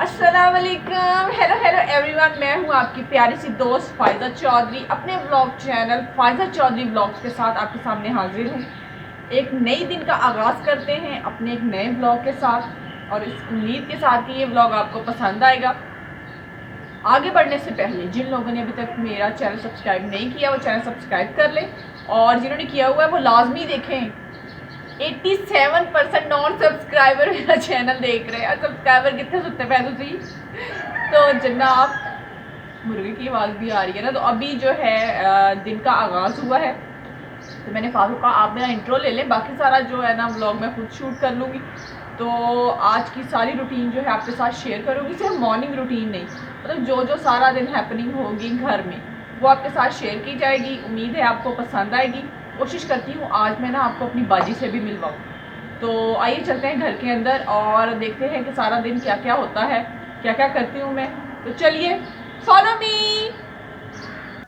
अस्सलाम वालेकुम, hello hello everyone. मैं हूँ आपकी प्यारी सी दोस्त फ़ाइज़ा चौधरी, अपने vlog channel Faiza Chaudhary vlogs के साथ आपके सामने हाजिर हूँ। एक नई दिन का आगाज़ करते हैं अपने एक नए व्लॉग के साथ और इस उम्मीद के साथ कि ये व्लॉग आपको पसंद आएगा। आगे बढ़ने से पहले जिन लोगों ने अभी तक मेरा चैनल सब्सक्राइब नहीं किया वो चैनल सब्सक्राइब कर लें, और जिन्होंने किया हुआ है वो लाजमी देखें। 87% नॉन सब्सक्राइबर मेरा चैनल देख रहे हैं। सब्सक्राइबर कितने सुनते पैसों से ही तो जनाब मुर्गे की आवाज़ भी आ रही है ना। तो अभी जो है दिन का आगाज़ हुआ है, तो मैंने फारूक का आप मेरा इंट्रो ले लें, बाकी सारा जो है ना व्लॉग मैं खुद शूट कर लूँगी। तो आज की सारी रूटीन जो है आपके साथ शेयर करूँगी, सिर्फ मॉर्निंग रूटीन नहीं, मतलब जो सारा दिन हैपनिंग होगी घर में वो आपके साथ शेयर की जाएगी। उम्मीद है आपको पसंद आएगी। कोशिश करती हूँ आज मैं ना आपको अपनी बाजी से भी मिलवाऊँ। तो आइए चलते हैं घर के अंदर और देखते हैं कि सारा दिन क्या क्या होता है, क्या क्या करती हूँ मैं। तो चलिए फॉलो मी।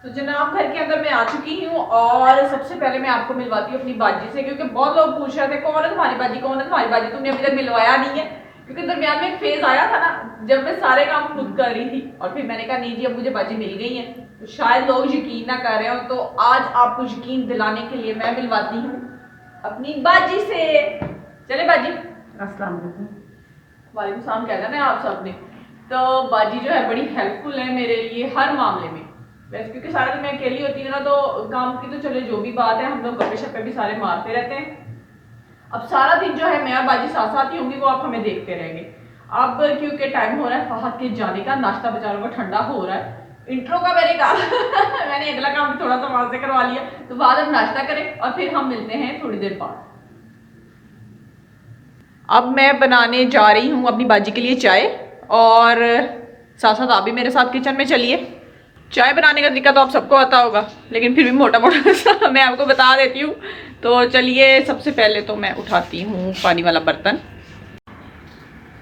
तो जनाब घर के अंदर मैं आ चुकी हूँ और सबसे पहले मैं आपको मिलवाती हूँ अपनी बाजी से, क्योंकि बहुत लोग पूछ रहे थे कौन है तुम्हारी बाजी, कौन है तुम्हारी बाजी, तुमने अभी तक मिलवाया नहीं है। क्योंकि दरमियान में एक फेज आया था ना जब मैं सारे काम खुद कर रही थी, और फिर मैंने कहा नहीं जी अब मुझे बाजी मिल गई है। तो शायद लोग यकीन ना कर रहे हो, तो आज आपको यकीन दिलाने के लिए मैं मिलवाती हूँ अपनी बाजी से। चले बाजी। अस्सलाम वालेकुम। वालेकुम सलाम कह देना आप सबने। तो बाजी जो है बड़ी हेल्पफुल है मेरे लिए हर मामले में। वैसे क्योंकि सारा दिन मैं अकेली होती हूँ ना, तो काम की तो चले जो भी बात है, हम लोग गप्पे शप्पे भी सारे मारते रहते हैं। अब सारा दिन जो है मैं और बाजी साथ साथ ही होंगी, वो आप हमें देखते रहेंगे। अब क्योंकि टाइम हो रहा है फहद के जाने का, नाश्ता बेचारों का ठंडा हो रहा है। इंट्रो का मैंने कहा मैंने अगला काम भी थोड़ा सा वहां से करवा लिया। तो बाद हम नाश्ता करें और फिर हम मिलते हैं थोड़ी देर बाद। अब मैं बनाने जा रही हूँ अपनी बाजी के लिए चाय, और साथ साथ आप भी मेरे साथ किचन में चलिए। चाय बनाने का तरीका तो आप सबको आता होगा, लेकिन फिर भी मोटा मोटा सा मैं आपको बता देती हूँ। तो चलिए सबसे पहले तो मैं उठाती हूँ पानी वाला बर्तन।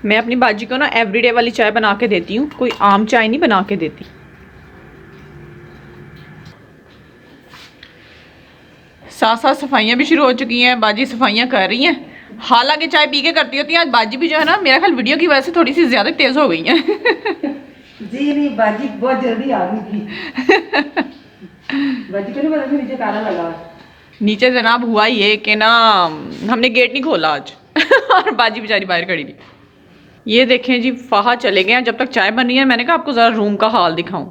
मैं अपनी बाजी को ना एवरीडे वाली चाय बना के देती हूँ, कोई आम चाय नहीं बना के देती। साथ साथ सफाइयाँ भी शुरू हो चुकी हैं, बाजी सफाइयाँ कर रही हैं। हालांकि चाय पी के करती होती है, आज बाजी भी जो है ना मेरा ख्याल वीडियो की वजह से थोड़ी सी ज़्यादा तेज़ हो गई हैं। जी नहीं, बाजी बहुत जल्दी आ गई थी। बाजी को नहीं पता था नीचे ताला लगा। नीचे जनाब हुआ ये कि ना हमने गेट नहीं खोला आज और बाजी बेचारी बाहर खड़ी थी। ये देखें जी फाहा चले गए हैं। जब तक चाय बन रही है मैंने कहा आपको ज़रा रूम का हाल दिखाऊं।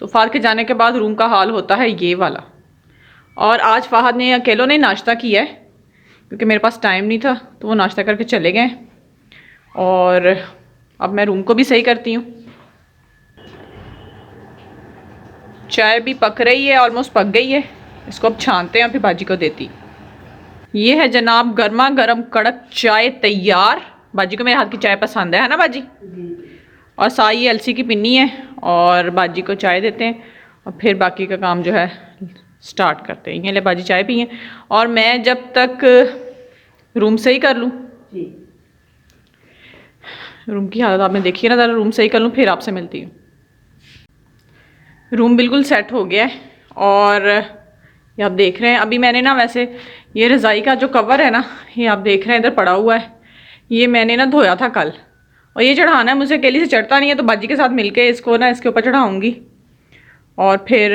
तो फार के जाने के बाद रूम का हाल होता है ये वाला। और आज फाहद ने अकेलों ने नाश्ता किया है, क्योंकि मेरे पास टाइम नहीं था, तो वो नाश्ता करके चले गए। और अब मैं रूम को भी सही करती हूँ। चाय भी पक रही है, ऑलमोस्ट पक गई है। इसको अब छानते हैं फिर बाजी को देती। ये है जनाब गर्मा गर्म कड़क चाय तैयार। बाजी को मेरे हाथ की चाय पसंद है ना बाजी? और साई अलसी की पिन्नी है, और बाजी को चाय देते हैं और फिर बाकी का काम जो है स्टार्ट करते हैं। ये ले बाजी चाय पिए, और मैं जब तक रूम सही कर लूँ, रूम की हालत आपने देखी है ना, ज़रा रूम सही कर लूँ फिर आपसे मिलती हूँ। रूम बिल्कुल सेट हो गया है, और ये आप देख रहे हैं अभी मैंने ना, वैसे ये रज़ाई का जो कवर है ना, ये आप देख रहे हैं इधर पड़ा हुआ है, ये मैंने ना धोया था कल, और ये चढ़ाना है, मुझे अकेली से चढ़ता नहीं है, तो बाजी के साथ मिलके इसको ना इसके ऊपर चढ़ाऊँगी। और फिर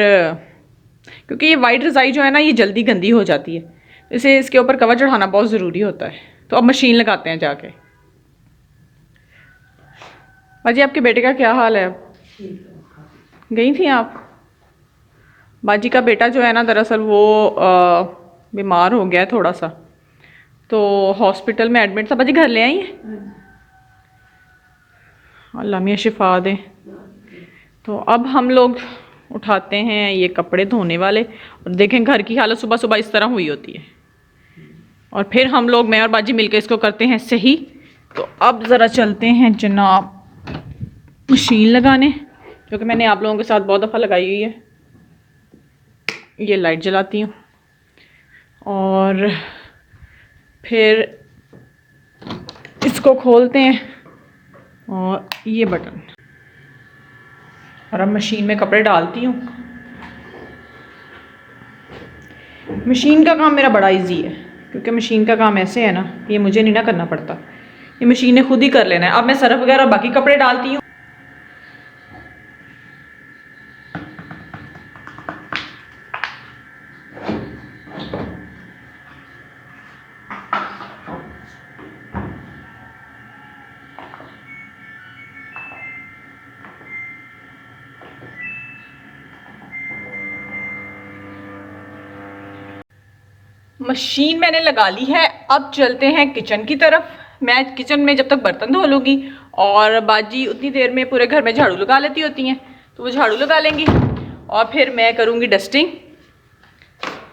क्योंकि ये वाइट रज़ाई जो है ना ये जल्दी गंदी हो जाती है, इसे इसके ऊपर कवर चढ़ाना बहुत ज़रूरी होता है। तो अब मशीन लगाते हैं जाके। बाजी आपके बेटे का क्या हाल है? अब गई थी आप? बाजी का बेटा जो है ना दरअसल वो बीमार हो गया है थोड़ा सा, तो हॉस्पिटल में एडमिट था। बाजी घर ले आई है? अल्लाह मियाँ शिफा दे। तो अब हम लोग उठाते हैं ये कपड़े धोने वाले, और देखें घर की हालत सुबह सुबह इस तरह हुई होती है, और फिर हम लोग मैं और बाजी मिलकर इसको करते हैं सही। तो अब ज़रा चलते हैं जनाब मशीन लगाने, क्योंकि मैंने आप लोगों के साथ बहुत दफ़ा लगाई हुई है। ये लाइट जलाती हूँ, और फिर इसको खोलते हैं, और ये बटन, और अब मशीन में कपड़े डालती हूँ। मशीन का काम मेरा बड़ा इजी है, क्योंकि मशीन का काम ऐसे है ना, ये मुझे नहीं ना करना पड़ता, ये मशीन ने खुद ही कर लेना है। अब मैं सर्फ वगैरह और बाकी कपड़े डालती हूँ, मशीन मैंने लगा ली है। अब चलते हैं किचन की तरफ। मैं किचन में जब तक बर्तन धो लूँगी और बाजी उतनी देर में पूरे घर में झाड़ू लगा लेती होती हैं, तो वो झाड़ू लगा लेंगी और फिर मैं करूँगी डस्टिंग।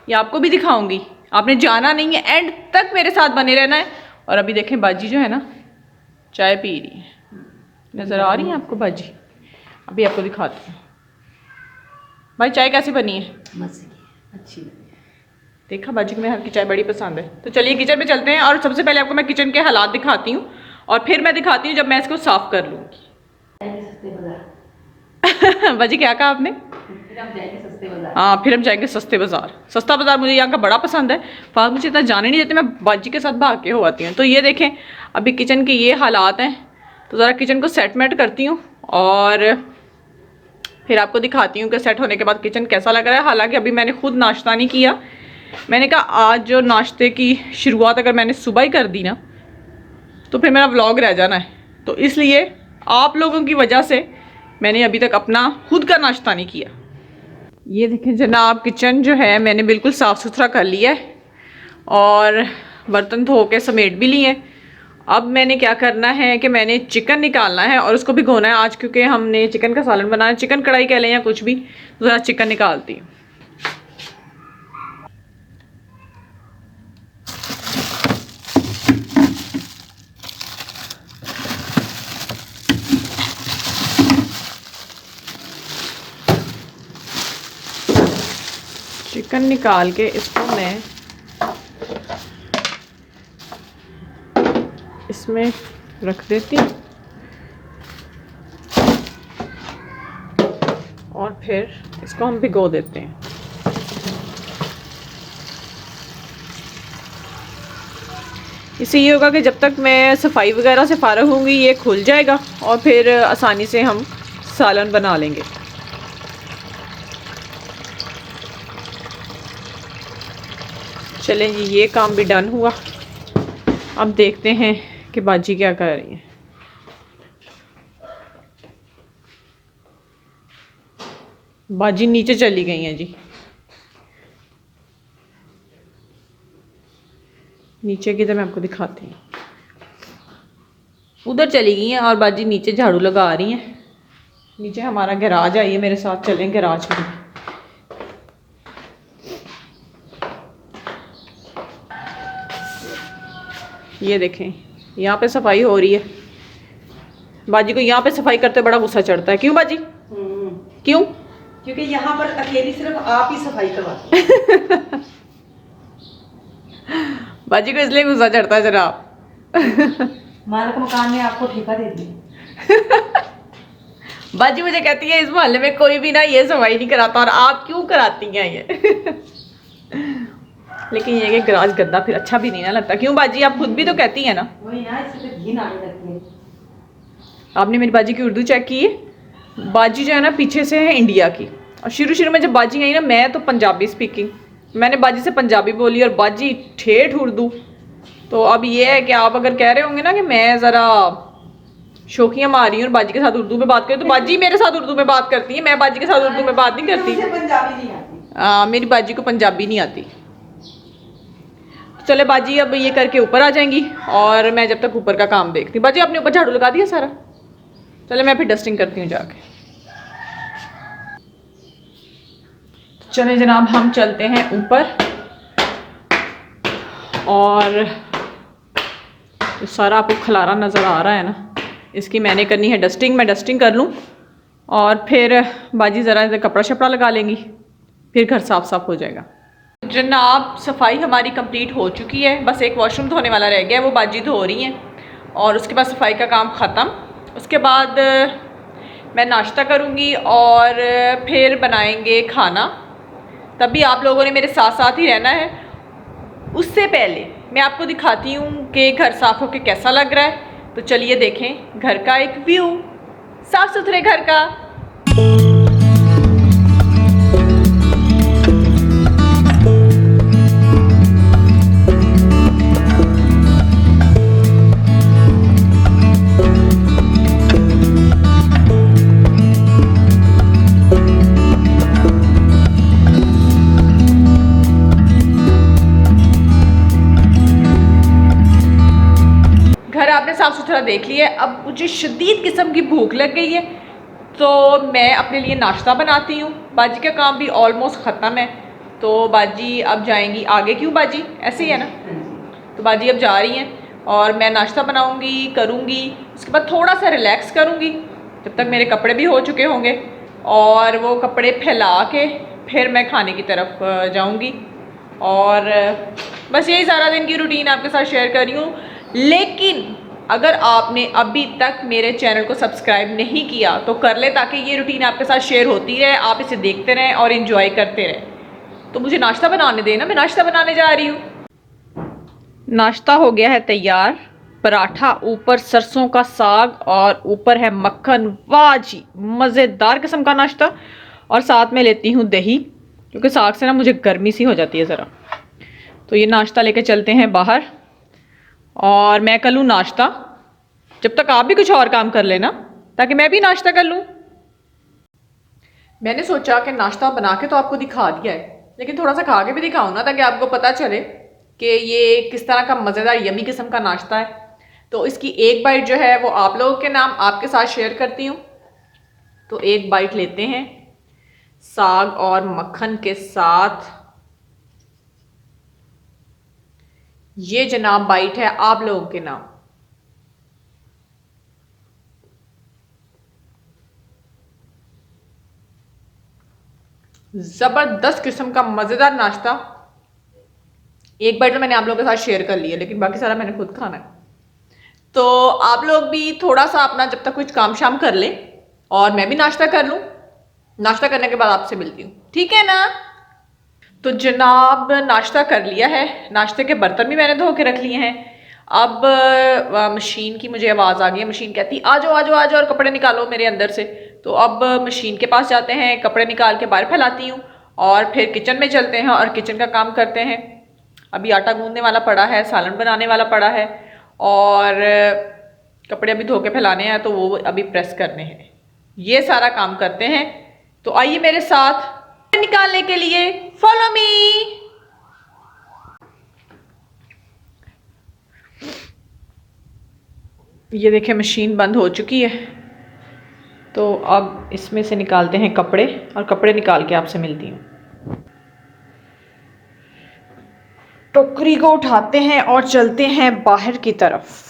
ये आपको भी दिखाऊंगी, आपने जाना नहीं है, एंड तक मेरे साथ बने रहना है। और अभी देखें बाजी जो है ना चाय पी रही है, नज़र आ रही है आपको बाजी? अभी आपको दिखाती हूँ। भाई चाय कैसी बनी है? मस्त अच्छी। देखा बाजी को मेरे हाथ की चाय बड़ी पसंद है। तो चलिए किचन में चलते हैं और सबसे पहले आपको मैं किचन के हालात दिखाती हूँ और फिर मैं दिखाती हूँ जब मैं इसको साफ कर लूँगी। बाजी क्या कहा आपने? हाँ, फिर हम जाएंगे सस्ते बाज़ार। सस्ता बाज़ार मुझे यहाँ का बड़ा पसंद है। फाक मुझे इतना जाने नहीं देते, मैं बाजी के साथ भाग के हो आती हूँ। तो ये देखें अभी किचन के ये हालात हैं, तो ज़रा किचन को सेटमेंट करती हूँ और फिर आपको दिखाती हूँ कि सेट होने के बाद किचन कैसा लग रहा है। हालांकि अभी मैंने खुद नाश्ता नहीं किया। मैंने कहा आज जो नाश्ते की शुरुआत अगर मैंने सुबह ही कर दी ना तो फिर मेरा व्लॉग रह जाना है, तो इसलिए आप लोगों की वजह से मैंने अभी तक अपना खुद का नाश्ता नहीं किया। ये देखें जनाब, किचन जो है मैंने बिल्कुल साफ़ सुथरा कर लिया है और बर्तन धो के समेट भी लिए। अब मैंने क्या करना है कि मैंने चिकन निकालना है और उसको भिगोना है आज, क्योंकि हमने चिकन का सालन बनाना है। चिकन कढ़ाई कह लें या कुछ भी, तो ज़रा चिकन निकालती हूँ। चिकन निकाल के इसको मैं इसमें रख देती हूँ और फिर इसको हम भिगो देते हैं। इससे ये होगा कि जब तक मैं सफाई वगैरह से फारग होंगी ये खुल जाएगा और फिर आसानी से हम सालन बना लेंगे। चलें जी, ये काम भी डन हुआ। अब देखते हैं कि बाजी क्या कर रही है। बाजी नीचे चली गई हैं जी, नीचे की तरफ मैं आपको दिखाती हूँ। उधर चली गई हैं और बाजी नीचे झाड़ू लगा रही हैं। नीचे हमारा गैराज है, ये मेरे साथ चलें गैराज में। ये देखें यहाँ पे सफाई हो रही है। बाजी को यहाँ पे सफाई करते बड़ा गुस्सा चढ़ता है। क्यों बाजी? क्यों? क्योंकि यहाँ पर अकेली सिर्फ आप ही सफाई करवाते हैं। बाजी को इसलिए गुस्सा चढ़ता है जनाब। मालिक मकान ने आपको ठेका दे दिया। बाजी मुझे कहती है इस मोहल्ले में कोई भी ना ये सफाई नहीं कराता और आप क्यों कराती हैं ये? लेकिन ये कि गराज गंदा फिर अच्छा भी नहीं ना लगता। क्यों बाजी, आप खुद भी तो कहती हैं ना। वही ना, इससे तो घिन आने लगती है। आपने मेरी बाजी की उर्दू चेक की है? बाजी जो है ना पीछे से है इंडिया की, और शुरू में जब बाजी आई ना, मैं तो पंजाबी स्पीकिंग, मैंने बाजी से पंजाबी बोली और बाजी ठेठ उर्दू। तो अब ये है कि आप अगर कह रहे होंगे ना कि मैं ज़रा शौकियाँ मार रही हूँ और बाजी के साथ उर्दू में बात करें, तो बाजी मेरे साथ उर्दू में बात करती है, मैं बाजी के साथ उर्दू में बात नहीं करती। पंजाबी नहीं आती। मेरी बाजी को पंजाबी नहीं आती। चले बाजी अब ये करके ऊपर आ जाएंगी और मैं जब तक ऊपर का काम देखती हूँ। बाजी आपने ऊपर झाड़ू लगा दिया सारा? चले मैं फिर डस्टिंग करती हूँ जाके। चले जनाब, हम चलते हैं ऊपर और सारा आपको खलारा नज़र आ रहा है ना, इसकी मैंने करनी है डस्टिंग। मैं डस्टिंग कर लूँ और फिर बाजी ज़रा कपड़ा शपड़ा लगा लेंगी, फिर घर साफ साफ हो जाएगा। जनाब सफाई हमारी कंप्लीट हो चुकी है, बस एक वॉशरूम धोने वाला रह गया है, वो बाजी धो रही हैं और उसके बाद सफाई का काम ख़त्म। उसके बाद मैं नाश्ता करूँगी और फिर बनाएंगे खाना। तभी आप लोगों ने मेरे साथ साथ ही रहना है। उससे पहले मैं आपको दिखाती हूँ कि घर साफ़ होकर कैसा लग रहा है। तो चलिए देखें घर का एक व्यू, साफ़ सुथरे घर का। थोड़ा देख लिया है। अब मुझे शदीद किस्म की भूख लग गई है, तो मैं अपने लिए नाश्ता बनाती हूँ। बाजी का काम भी ऑलमोस्ट ख़त्म है, तो बाजी अब जाएंगी आगे। क्यों बाजी, ऐसे ही है ना? तो बाजी अब जा रही हैं और मैं नाश्ता बनाऊँगी, करूँगी, उसके बाद थोड़ा सा रिलैक्स करूँगी जब तक मेरे कपड़े भी हो चुके होंगे, और वो कपड़े फैला के फिर मैं खाने की तरफ जाऊँगी। और बस यही सारा दिन की रूटीन आपके साथ शेयर कर रही हूँ। लेकिन अगर आपने अभी तक मेरे चैनल को सब्सक्राइब नहीं किया तो कर ले, ताकि ये रूटीन आपके साथ शेयर होती रहे, आप इसे देखते रहें और इन्जॉय करते रहें। तो मुझे नाश्ता बनाने देना, मैं नाश्ता बनाने जा रही हूँ। नाश्ता हो गया है तैयार, पराठा, ऊपर सरसों का साग और ऊपर है मक्खन। वाह जी, मज़ेदार किस्म का नाश्ता। और साथ में लेती हूँ दही, क्योंकि साग से ना मुझे गर्मी सी हो जाती है ज़रा। तो ये नाश्ता लेके चलते हैं बाहर और मैं कर लूँ नाश्ता, जब तक आप भी कुछ और काम कर लेना, ताकि मैं भी नाश्ता कर लूँ। मैंने सोचा कि नाश्ता बना के तो आपको दिखा दिया है, लेकिन थोड़ा सा खा के भी दिखाऊँ ना, ताकि आपको पता चले कि ये किस तरह का मज़ेदार यमी किस्म का नाश्ता है। तो इसकी एक बाइट जो है वो आप लोगों के नाम आपके साथ शेयर करती हूँ। तो एक बाइट लेते हैं साग और मक्खन के साथ। ये जनाब बाइट है आप लोगों के नाम। ज़बरदस्त किस्म का मज़ेदार नाश्ता। एक बाइट तो मैंने आप लोगों के साथ शेयर कर लिया, लेकिन बाकी सारा मैंने खुद खाना है। तो आप लोग भी थोड़ा सा अपना जब तक कुछ काम शाम कर ले और मैं भी नाश्ता कर लूँ। नाश्ता करने के बाद आपसे मिलती हूँ, ठीक है ना? तो जनाब नाश्ता कर लिया है, नाश्ते के बर्तन भी मैंने धो के रख लिए हैं। अब मशीन की मुझे आवाज़ आ गई है, मशीन कहती आ जाओ आ जाओ आ जाओ और कपड़े निकालो मेरे अंदर से। तो अब मशीन के पास जाते हैं, कपड़े निकाल के बाहर फैलाती हूँ और फिर किचन में चलते हैं और किचन का काम करते हैं। अभी आटा गूंदने वाला पड़ा है, सालन बनाने वाला पड़ा है और कपड़े अभी धो के फैलाने हैं, तो वो अभी प्रेस करने हैं। ये सारा काम करते हैं। तो आइए मेरे साथ निकालने के लिए, फॉलो मी। ये देखें मशीन बंद हो चुकी है, तो अब इसमें से निकालते हैं कपड़े और कपड़े निकाल के आपसे मिलती हूँ। टोकरी को उठाते हैं और चलते हैं बाहर की तरफ।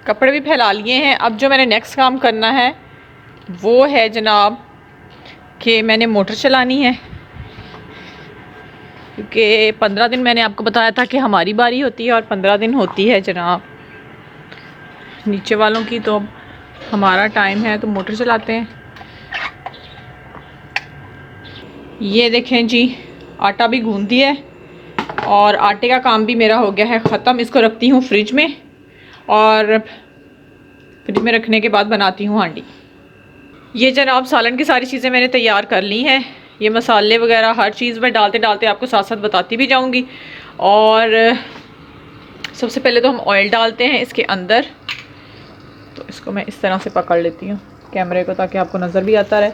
कपड़े भी फैला लिए हैं। अब जो मैंने नेक्स्ट काम करना है वो है जनाब कि मैंने मोटर चलानी है, क्योंकि 15 दिन मैंने आपको बताया था कि हमारी बारी होती है और 15 दिन होती है जनाब नीचे वालों की। तो अब हमारा टाइम है, तो मोटर चलाते हैं। ये देखें जी, आटा भी गूंद दिया है और आटे का काम भी मेरा हो गया है ख़त्म। इसको रखती हूँ फ्रिज में और फ्रिज में रखने के बाद बनाती हूँ हांडी। ये जनाब सालन की सारी चीज़ें मैंने तैयार कर ली हैं। ये मसाले वगैरह हर चीज़ में डालते डालते आपको साथ साथ बताती भी जाऊँगी। और सबसे पहले तो हम ऑयल डालते हैं इसके अंदर। तो इसको मैं इस तरह से पकड़ लेती हूँ कैमरे को, ताकि आपको नज़र भी आता रहे।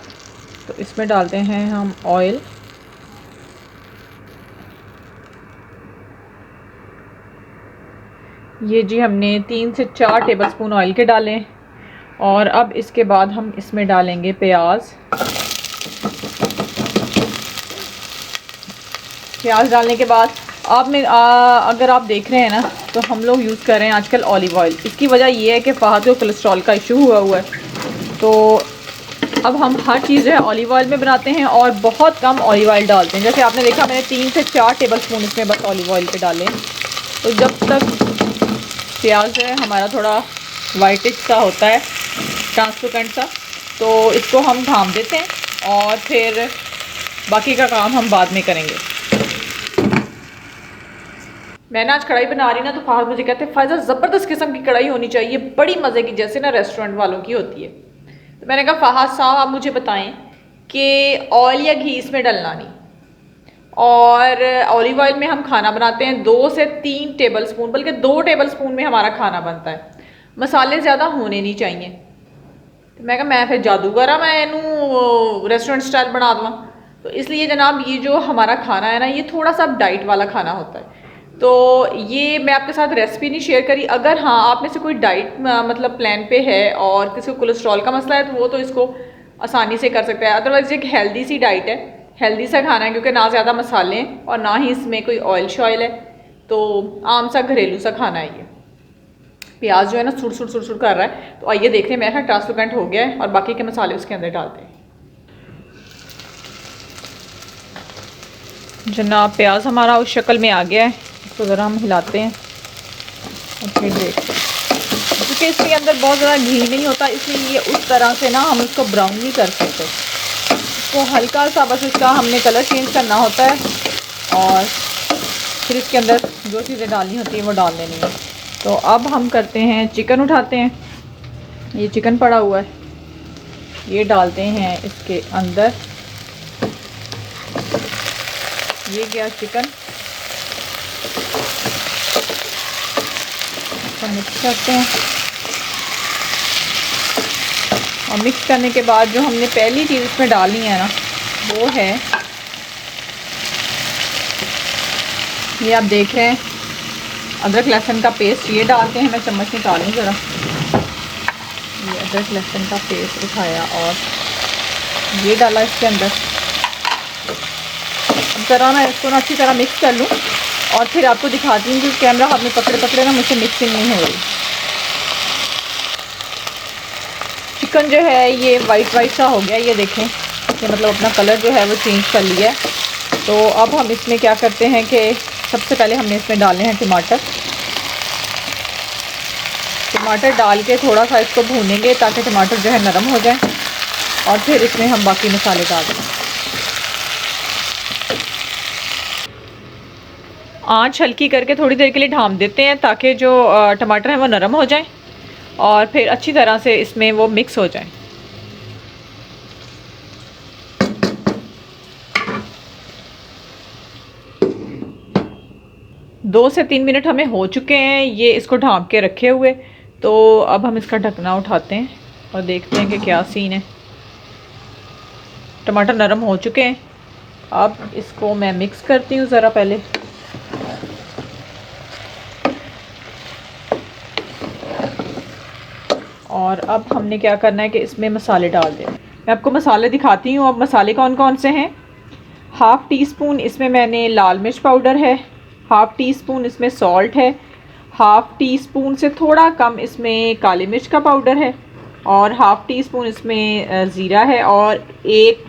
तो इसमें डालते हैं हम ऑयल। ये जी हमने 3 से 4 टेबलस्पून ऑयल के डालें। और अब इसके बाद हम इसमें डालेंगे प्याज। प्याज डालने के बाद आप में अगर आप देख रहे हैं ना, तो हम लोग यूज़ कर रहे हैं आजकल ऑलिव ऑयल। इसकी वजह ये है कि फ़हद को कोलेस्ट्रॉल का इशू हुआ है, तो अब हम हर चीज़ जो है ऑलिव ऑयल में बनाते हैं और बहुत कम ऑलिव ऑयल डालते हैं। जैसे आपने देखा मैंने 3 से 4 टेबलस्पून इसमें बस ऑलिव ऑयल के डाले। तो जब तक प्याज जो है हमारा थोड़ा वाइटिश सा होता है, ट्रांसपेरेंट सा, तो इसको हम ढाँप देते हैं और फिर बाकी का काम हम बाद में करेंगे। मैंने आज कढ़ाई बना रही ना, तो फ़हद मुझे कहते हैं फ़ायज़ा ज़बरदस्त किस्म की कढ़ाई होनी चाहिए, बड़ी मज़े की, जैसे ना रेस्टोरेंट वालों की होती है। तो मैंने कहा फ़हद साहब आप मुझे बताएं कि ऑयल या घी इसमें डलना नहीं। और ऑलिव ऑयल में हम खाना बनाते हैं 2 से 3 टेबलस्पून, बल्कि 2 टेबलस्पून में हमारा खाना बनता है। मसाले ज़्यादा होने नहीं चाहिए। तो मैं कहा मैं फिर जादूगर हाँ, मैं इनू रेस्टोरेंट स्टाइल बना दूँ। तो इसलिए जनाब ये जो हमारा खाना है ना, ये थोड़ा सा डाइट वाला खाना होता है। तो ये मैं आपके साथ रेसिपी नहीं शेयर करी। अगर हाँ आप में से कोई डाइट मतलब प्लान पे है और किसी को कोलेस्ट्रॉल का मसला है तो वो तो इसको आसानी से कर सकता है। अदरवाइज़ एक हेल्दी सी डाइट है, हेल्दी सा खाना है, क्योंकि ना ज़्यादा मसाले हैं और ना ही इसमें कोई ऑयल शॉयल है। तो आम सा घरेलू सा खाना है ये। प्याज जो है ना सुड़ सुड़ सुड़ सुड़ कर रहा है। तो आइए देखते हैं, मेरा ट्रांसपेरेंट हो गया है और बाकी के मसाले उसके अंदर डालते हैं। जनाब प्याज हमारा उस शक्ल में आ गया है, इसको ज़रा हम हिलाते हैं और फिर देखते हैं। क्योंकि इसके अंदर बहुत ज़्यादा घी नहीं होता, इसलिए ये उस तरह से ना हम उसको ब्राउन नहीं कर सकते। इसको हल्का सा बस इसका हमने कलर चेंज करना होता है और फिर इसके अंदर जो चीज़ें डालनी होती हैं वो डाल देनी है। तो अब हम करते हैं, चिकन उठाते हैं, ये चिकन पड़ा हुआ है, ये डालते हैं इसके अंदर। ये गया चिकन, इसको मिक्स करते हैं। और मिक्स करने के बाद जो हमने पहली चीज़ इसमें डालनी है ना, वो है ये आप देख रहे हैं अदरक लहसुन का पेस्ट। ये डालते हैं, मैं चम्मच निकालूँ ज़रा। ये अदरक लहसुन का पेस्ट उठाया और ये डाला इसके अंदर। अब ज़रा मैं इसको ना अच्छी तरह मिक्स कर लूँ और फिर आपको दिखाती हूँ कि कैमरा हाथ में पकड़े पकड़े ना मुझसे मिक्सिंग नहीं हो रही। चिकन जो है ये वाइट वाइट सा हो गया, ये देखें कि मतलब अपना कलर जो है वो चेंज कर लिया है। तो अब हम इसमें क्या करते हैं कि सबसे पहले हमने इसमें डालने हैं टमाटर। टमाटर डाल के थोड़ा सा इसको भूनेंगे ताकि टमाटर जो है नरम हो जाए और फिर इसमें हम बाकी मसाले डाल दें। आँच हल्की करके थोड़ी देर के लिए ढाँप देते हैं ताकि जो टमाटर है वो नरम हो जाए और फिर अच्छी तरह से इसमें वो मिक्स हो जाए। दो से 3 मिनट हमें हो चुके हैं ये इसको ढाँप के रखे हुए। तो अब हम इसका ढकना उठाते हैं और देखते हैं कि क्या सीन है। टमाटर नरम हो चुके हैं। अब इसको मैं मिक्स करती हूँ ज़रा पहले। और अब हमने क्या करना है कि इसमें मसाले डाल दें। मैं आपको मसाले दिखाती हूँ। अब मसाले कौन कौन से हैं। 1/2 टीस्पून इसमें मैंने लाल मिर्च पाउडर है, 1/2 टीस्पून इसमें सॉल्ट है, 1/2 टीस्पून से थोड़ा कम इसमें काली मिर्च का पाउडर है और 1/2 टीस्पून इसमें ज़ीरा है और 1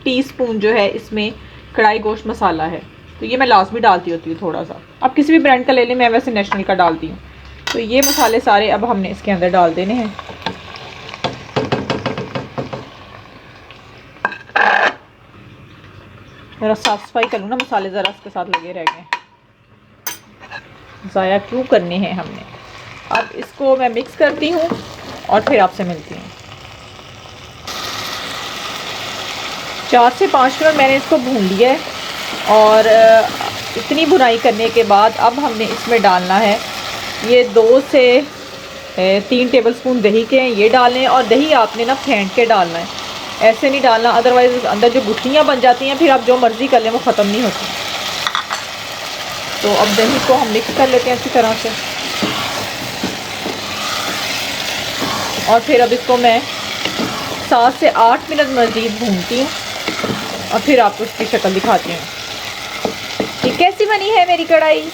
टीस्पून जो है इसमें कढ़ाई गोश्त मसाला है। तो ये मैं लास्ट में डालती होती हूँ थोड़ा सा। अब किसी भी ब्रांड का ले लें, मैं वैसे नेशनल का डालती हूँ। तो ये मसाले सारे अब हमने इसके अंदर डाल देने हैं। ज़रा साफ़ सफाई कर लूँ ना, मसाले ज़रा इसके साथ लगे रह गए, ज़ाया क्यों करने हैं हमने। अब इसको मैं मिक्स करती हूँ और फिर आपसे मिलती हूँ। 4 से 5 मिनट मैंने इसको भून लिया है और इतनी भुनाई करने के बाद अब हमने इसमें डालना है ये 2 से 3 टेबलस्पून दही के हैं, ये डालने हैं। और दही आपने ना फेंट के डालना है, ऐसे नहीं डालना, अदरवाइज़ अंदर जो गुठलियाँ बन जाती हैं फिर आप जो मर्ज़ी कर लें वो ख़त्म नहीं होती। तो अब दही को हम मिक्स कर लेते हैं अच्छी तरह से और फिर अब इसको मैं 7 से 8 मिनट मज़ीद भूनती हूँ और फिर आपको इसकी शक्ल दिखाती हूँ कि कैसी बनी है मेरी कढ़ाई।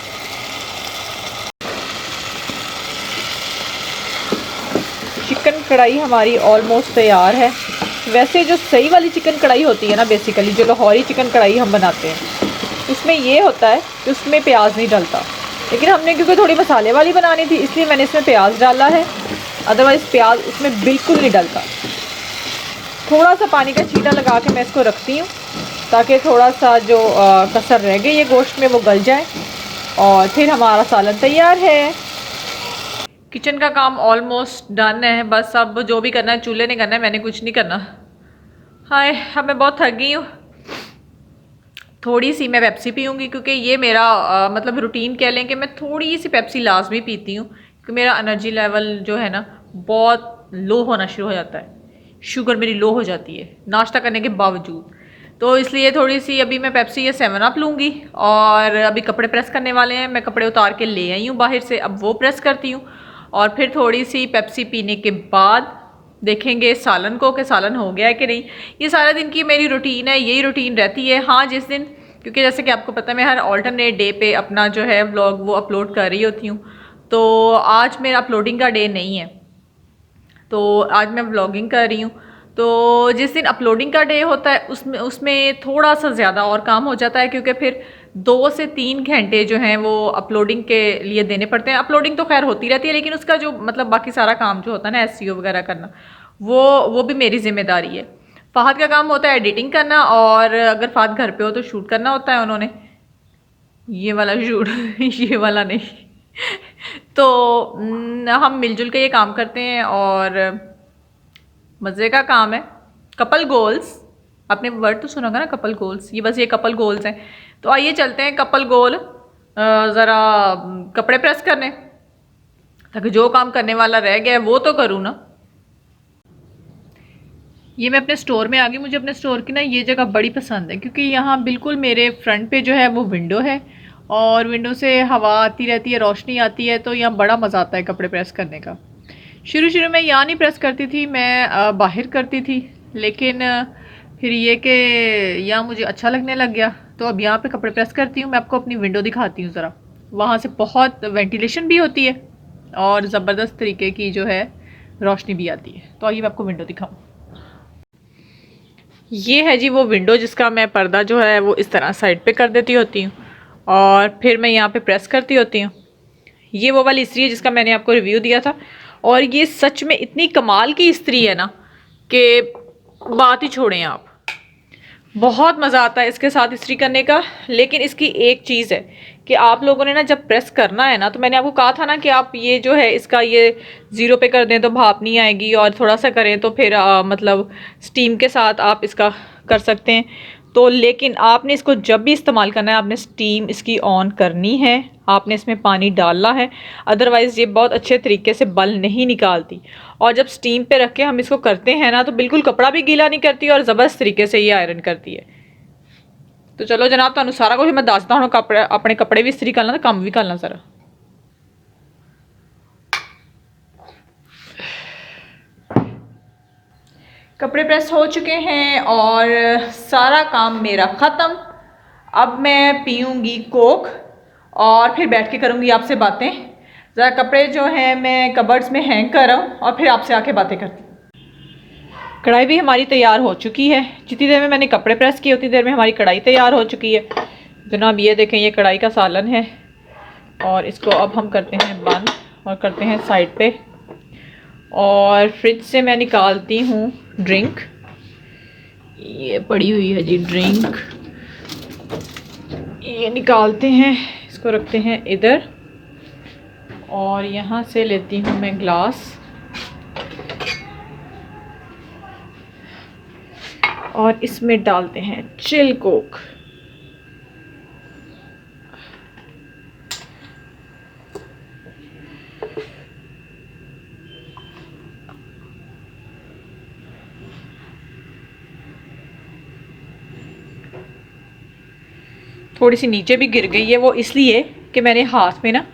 चिकन कढ़ाई हमारी ऑलमोस्ट तैयार है। वैसे जो सही वाली चिकन कढ़ाई होती है ना, बेसिकली जो लाहौरी चिकन कढ़ाई हम बनाते हैं, उसमें ये होता है कि उसमें प्याज नहीं डलता। लेकिन हमने क्योंकि थोड़ी मसाले वाली बनानी थी इसलिए मैंने इसमें प्याज डाला है, अदरवाइज़ प्याज उसमें बिल्कुल नहीं डलता। थोड़ा सा पानी का छींटा लगा के मैं इसको रखती हूँ ताकि थोड़ा सा जो कसर रह गई ये गोश्त में वो गल जाए और फिर हमारा सालन तैयार है। किचन का काम ऑलमोस्ट डन है, बस अब जो भी करना है चूल्हे ने करना है, मैंने कुछ नहीं करना। हाय अब मैं बहुत थक गई हूँ। थोड़ी सी मैं पेप्सी पीऊँगी क्योंकि ये मेरा मतलब रूटीन कह लें कि मैं थोड़ी सी पेप्सी लाजमी पीती हूँ क्योंकि मेरा एनर्जी लेवल जो है ना बहुत लो होना शुरू हो जाता है, शुगर मेरी लो हो जाती है नाश्ता करने के बावजूद। तो इसलिए थोड़ी सी अभी मैं पेप्सी या 7 अप लूँगी। और अभी कपड़े प्रेस करने वाले हैं, मैं कपड़े उतार के ले आई हूँ बाहर से, अब वो प्रेस करती हूँ। और फिर थोड़ी सी पेप्सी पीने के बाद देखेंगे सालन को कि सालन हो गया है कि नहीं। ये सारा दिन की मेरी रूटीन है, यही रूटीन रहती है। हाँ, जिस दिन, क्योंकि जैसे कि आपको पता है मैं हर ऑल्टरनेट डे पे अपना जो है व्लॉग वो अपलोड कर रही होती हूँ, तो आज मेरा अपलोडिंग का डे नहीं है, तो आज मैं व्लॉगिंग कर रही हूँ। तो जिस दिन अपलोडिंग का डे होता है उसमें उसमें थोड़ा सा ज़्यादा और काम हो जाता है, क्योंकि फिर 2 से 3 घंटे जो हैं वो अपलोडिंग के लिए देने पड़ते हैं। अपलोडिंग तो खैर होती रहती है, लेकिन उसका जो मतलब बाकी सारा काम जो होता है ना, एसईओ वगैरह करना, वो भी मेरी जिम्मेदारी है। फ़हद का काम होता है एडिटिंग करना, और अगर फ़हद घर पे हो तो शूट करना होता है उन्होंने, ये वाला शूट ये वाला नहीं। तो हम मिलजुल के ये काम करते हैं और मज़े का काम है। कपल गोल्स, आपने वर्ड तो सुना होगा ना, कपल गोल्स, ये बस ये कपल गोल्स हैं। तो आइए चलते हैं कपल गोल ज़रा कपड़े प्रेस करने, ताकि जो काम करने वाला रह गया है वो तो करूँ ना। ये मैं अपने स्टोर में आ गई। मुझे अपने स्टोर की ना ये जगह बड़ी पसंद है, क्योंकि यहाँ बिल्कुल मेरे फ्रंट पे जो है वो विंडो है, और विंडो से हवा आती रहती है, रोशनी आती है, तो यहाँ बड़ा मज़ा आता है कपड़े प्रेस करने का। शुरू में यहाँ नहीं प्रेस करती थी, मैं बाहर करती थी, लेकिन फिर ये कि यहाँ मुझे अच्छा लगने लग गया, तो अब यहाँ पे कपड़े प्रेस करती हूँ। मैं आपको अपनी विंडो दिखाती हूँ ज़रा, वहाँ से बहुत वेंटिलेशन भी होती है और ज़बरदस्त तरीके की जो है रोशनी भी आती है। तो आइए मैं आपको विंडो दिखाऊँ। ये है जी वो विंडो, जिसका मैं पर्दा जो है वो इस तरह साइड पे कर देती होती हूँ, और फिर मैं यहाँ पे प्रेस करती होती हूँ। ये वो वाली इस्त्री है जिसका मैंने आपको रिव्यू दिया था, और ये सच में इतनी कमाल की इस्त्री है ना कि बात ही छोड़ें आप। बहुत मज़ा आता है इसके साथ इस्त्री करने का। लेकिन इसकी एक चीज़ है कि आप लोगों ने ना जब प्रेस करना है ना, तो मैंने आपको कहा था ना कि आप ये जो है इसका ये 0 पे कर दें तो भाप नहीं आएगी, और थोड़ा सा करें तो फिर मतलब स्टीम के साथ आप इसका कर सकते हैं। तो लेकिन आपने इसको जब भी इस्तेमाल करना है, आपने स्टीम इसकी ऑन करनी है, आपने इसमें पानी डालना है, अदरवाइज़ ये बहुत अच्छे तरीके से बल नहीं निकालती। और जब स्टीम पे रख के हम इसको करते हैं ना, तो बिल्कुल कपड़ा भी गीला नहीं करती और ज़बरदस्त तरीके से ये आयरन करती है। तो चलो जनाब, तुहानू सारा कुछ मैं दसदा हूँ। अपने कपड़े भी इस्त्री करना तो काम भी करना सारा। कपड़े प्रेस हो चुके हैं और सारा काम मेरा ख़त्म। अब मैं पीऊँगी कोक और फिर बैठ के करूँगी आपसे बातें। ज़रा कपड़े जो हैं मैं कबर्ड्स में हैंग कर रहा हूँ और फिर आपसे आके बातें करती हूँ। कढ़ाई भी हमारी तैयार हो चुकी है। जितनी देर में मैंने कपड़े प्रेस किए उतनी देर में हमारी कढ़ाई तैयार हो चुकी है। जनाब ये देखें, ये कढ़ाई का सालन है, और इसको अब हम करते हैं बंद और करते हैं साइड पे। और फ्रिज से मैं निकालती हूँ ड्रिंक, ये पड़ी हुई है जी ड्रिंक, ये निकालते हैं, इसको रखते हैं इधर, और यहाँ से लेती हूँ मैं ग्लास, और इसमें डालते हैं चिल कोक। थोड़ी सी नीचे भी गिर गई है, वो इसलिए कि मैंने हाथ में ना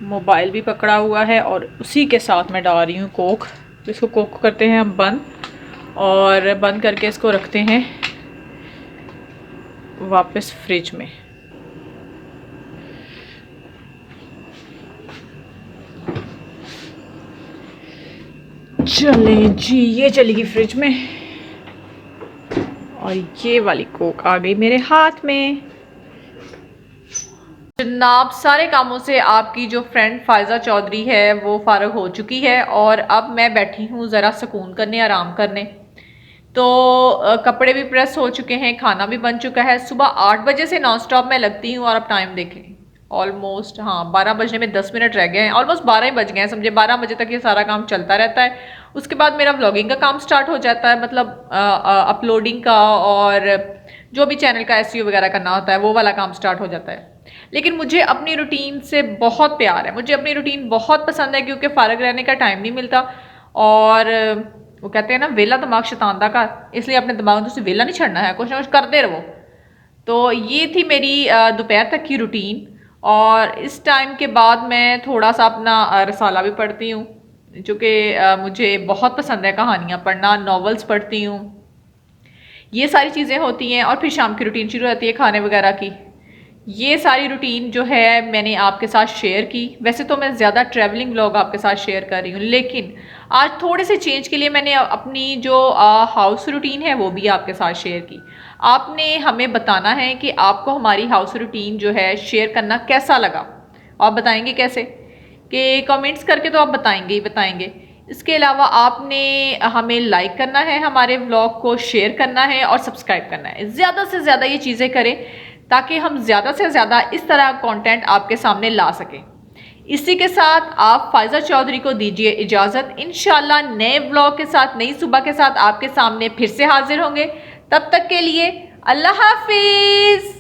मोबाइल भी पकड़ा हुआ है और उसी के साथ मैं डाल रही हूँ कोक। तो इसको कोक करते हैं हम बंद, और बंद करके इसको रखते हैं वापस फ्रिज में। चलें जी, ये चलेगी फ्रिज में, और ये वाली कोक आ गई मेरे हाथ में। जनाब सारे कामों से आपकी जो फ्रेंड फायज़ा चौधरी है वो फ़ारग हो चुकी है, और अब मैं बैठी हूँ ज़रा सुकून करने, आराम करने। तो कपड़े भी प्रेस हो चुके हैं, खाना भी बन चुका है। सुबह 8 बजे से नॉन स्टॉप मैं लगती हूँ, और अब टाइम देखें ऑलमोस्ट, हाँ 12 बजने में 10 मिनट रह गए हैं। ऑलमोस्ट 12 ही बज गए हैं, समझे 12 बजे तक ये सारा काम चलता रहता है। उसके बाद मेरा व्लॉगिंग का काम स्टार्ट हो जाता है, मतलब अपलोडिंग का, और जो भी चैनल का एसईओ वगैरह करना होता है वो वाला काम स्टार्ट हो जाता है। लेकिन मुझे अपनी रूटीन से बहुत प्यार है, मुझे अपनी रूटीन बहुत पसंद है, क्योंकि फ़ारग रहने का टाइम नहीं मिलता। और वो कहते हैं ना वेला दिमाग शैतान दा का, इसलिए अपने दिमाग से वेला नहीं छड़ना है, कुछ ना कुछ करते रहो। तो ये थी मेरी दोपहर तक की रूटीन। और इस टाइम के बाद मैं थोड़ा सा अपना रसाला भी पढ़ती हूँ, जो कि मुझे बहुत पसंद है, कहानियाँ पढ़ना, नॉवेल्स पढ़ती हूँ, ये सारी चीज़ें होती हैं। और फिर शाम की रूटीन शुरू होती है खाने वगैरह की। ये सारी रूटीन जो है मैंने आपके साथ शेयर की। वैसे तो मैं ज़्यादा ट्रैवलिंग व्लॉग आपके साथ शेयर कर रही हूँ, लेकिन आज थोड़े से चेंज के लिए मैंने अपनी जो हाउस रूटीन है वो भी आपके साथ शेयर की। आपने हमें बताना है कि आपको हमारी हाउस रूटीन जो है शेयर करना कैसा लगा। आप बताएंगे कैसे, कि कमेंट्स करके तो आप बताएंगे ही बताएंगे। इसके अलावा आपने हमें लाइक करना है, हमारे व्लॉग को शेयर करना है और सब्सक्राइब करना है। ज़्यादा से ज़्यादा ये चीज़ें करें ताकि हम ज़्यादा से ज़्यादा इस तरह कंटेंट आपके सामने ला सकें। इसी के साथ आप फायजा चौधरी को दीजिए इजाज़त। इंशाल्लाह नए व्लॉग के साथ, नई सुबह के साथ आपके सामने फिर से हाजिर होंगे। तब तक के लिए अल्लाह हाफिज़।